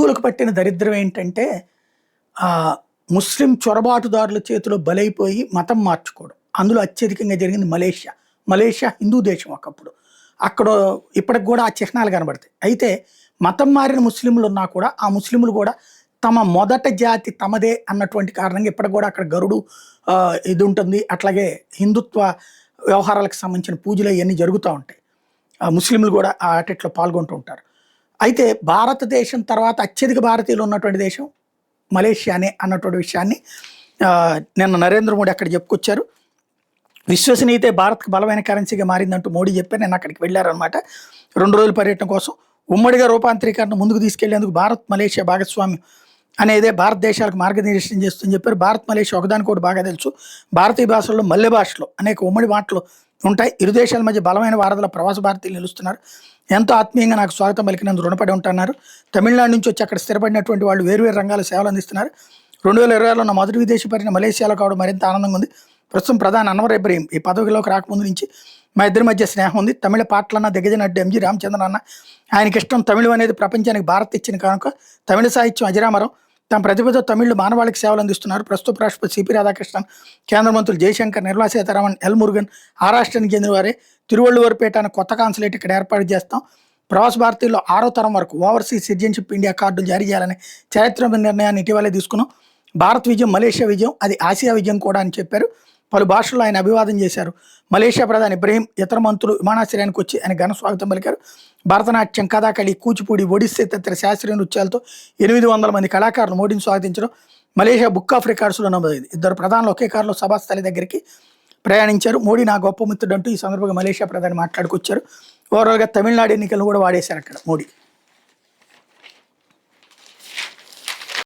హిందువులకు పట్టిన దరిద్రం ఏంటంటే ముస్లిం చొరబాటుదారుల చేతిలో బలైపోయి మతం మార్చుకోవడం. అందులో అత్యధికంగా జరిగింది మలేషియా. మలేషియా హిందూ దేశం ఒకప్పుడు. అక్కడ ఇప్పటికి కూడా ఆ చిహ్నాలు కనబడతాయి. అయితే మతం మారిన ముస్లింలు ఉన్నా కూడా ఆ ముస్లింలు కూడా తమ మొదట జాతి తమదే అన్నటువంటి కారణంగా ఇప్పటికి కూడా అక్కడ గరుడు ఇది ఉంటుంది. అట్లాగే హిందుత్వ వ్యవహారాలకు సంబంధించిన పూజలు ఇవన్నీ జరుగుతూ ఉంటాయి. ముస్లింలు కూడా ఆ ఆటిట్లో పాల్గొంటూ ఉంటారు. అయితే భారతదేశం తర్వాత అత్యధిక భారతీయులు ఉన్నటువంటి దేశం మలేషియానే అన్నటువంటి విషయాన్ని నిన్న నరేంద్ర మోడీ అక్కడ చెప్పుకొచ్చారు. విశ్వసనీయతే భారత్కు బలమైన కరెన్సీగా మారిందంటూ మోడీ చెప్పారు. నేను అక్కడికి వెళ్ళారనమాట 2 రోజుల పర్యటన కోసం. ఉమ్మడిగా రూపాంతరీకరణ ముందుకు తీసుకెళ్లేందుకు భారత్ మలేషియా భాగస్వామ్యం అనేదే భారతదేశాలకు మార్గనిర్దేశం చేస్తుందని చెప్పారు. భారత్ మలేషియా ఒకదానికొకటి బాగా తెలుసు. భారతీయ భాషల్లో మల్లె భాషలో అనేక ఉమ్మడి మాటలు ఉంటాయి. ఇరు దేశాల మధ్య బలమైన వారధుల ప్రవాస భారతీయులు నిలుస్తున్నారు. ఎంతో ఆత్మీయంగా నాకు స్వాగతం పలికినందుకు రుణపడి ఉంటున్నారు. తమిళనాడు నుంచి వచ్చి అక్కడ స్థిరపడినటువంటి వాళ్ళు వేరువేరు రంగాల సేవలు అందిస్తున్నారు. 2020లో నా మొదటి విదేశీ పర్యటన మలేషియాలో కావడం మరింత ఆనందంగా ఉంది. ప్రస్తుతం ప్రధాని అన్వర్ ఇబ్రహీం ఈ పదవిలోకి రాకముందు నుంచి మా ఇద్దరి మధ్య స్నేహం ఉంది. తమిళ పాటలన్న దిగ్గజనడ్డు ఎంజి రామచంద్రన్ అన్న ఆయనకి ఇష్టం. తమిళం అనేది ప్రపంచానికి భారత్ ఇచ్చిన కనుక తమిళ సాహిత్యం అజరామరం. తమ ప్రతిభతో తమిళ మానవాళికి సేవలు అందిస్తున్నారు. ప్రస్తుత రాష్ట్రపతి సిపి రాధాకృష్ణన్, కేంద్ర మంత్రులు జయశంకర్, నిర్మలా సీతారామన్, ఎల్ మురుగన్ ఆ రాష్ట్రానికి చెందిన వారే. తిరువళ్ళువారిపేట అనే కొత్త కాన్సులేట్ ఇక్కడ ఏర్పాటు చేస్తాం. ప్రవాస భారతీయుల్లో 6వ తరం వరకు ఓవర్సీస్ సిటిజన్షిప్ ఇండియా కార్డులు జారీ చేయాలనే చారిత్రక నిర్ణయాన్ని ఇటీవలే తీసుకున్నాం. భారత్ విజయం మలేషియా విజయం, అది ఆసియా విజయం కూడా అని చెప్పారు. పలు భాషల్లో ఆయన అభివాదం చేశారు. మలేషియా ప్రధాని ఇబ్రహీం ఇతర మంత్రులు విమానాశ్రయానికి వచ్చి ఆయన ఘన స్వాగతం పలికారు. భరతనాట్యం, కథాకళి, కూచిపూడి, ఒడిస్సీ తదితర శాస్త్రీయ నృత్యాలతో 800 మంది కళాకారులు మోడీని స్వాగతించడం మలేషియా బుక్ ఆఫ్ రికార్డ్స్లో నమోదైంది. 2 ప్రధానులు ఒకే కారులో సభాస్థలి దగ్గరికి ప్రయాణించారు. మోడీ నా గొప్ప మిత్రుడు అంటూ ఈ సందర్భంగా మలేషియా ప్రధాని మాట్లాడుకొచ్చారు. ఓవరాల్గా తమిళనాడు ఎన్నికలను కూడా వాడేశారు అక్కడ మోడీ.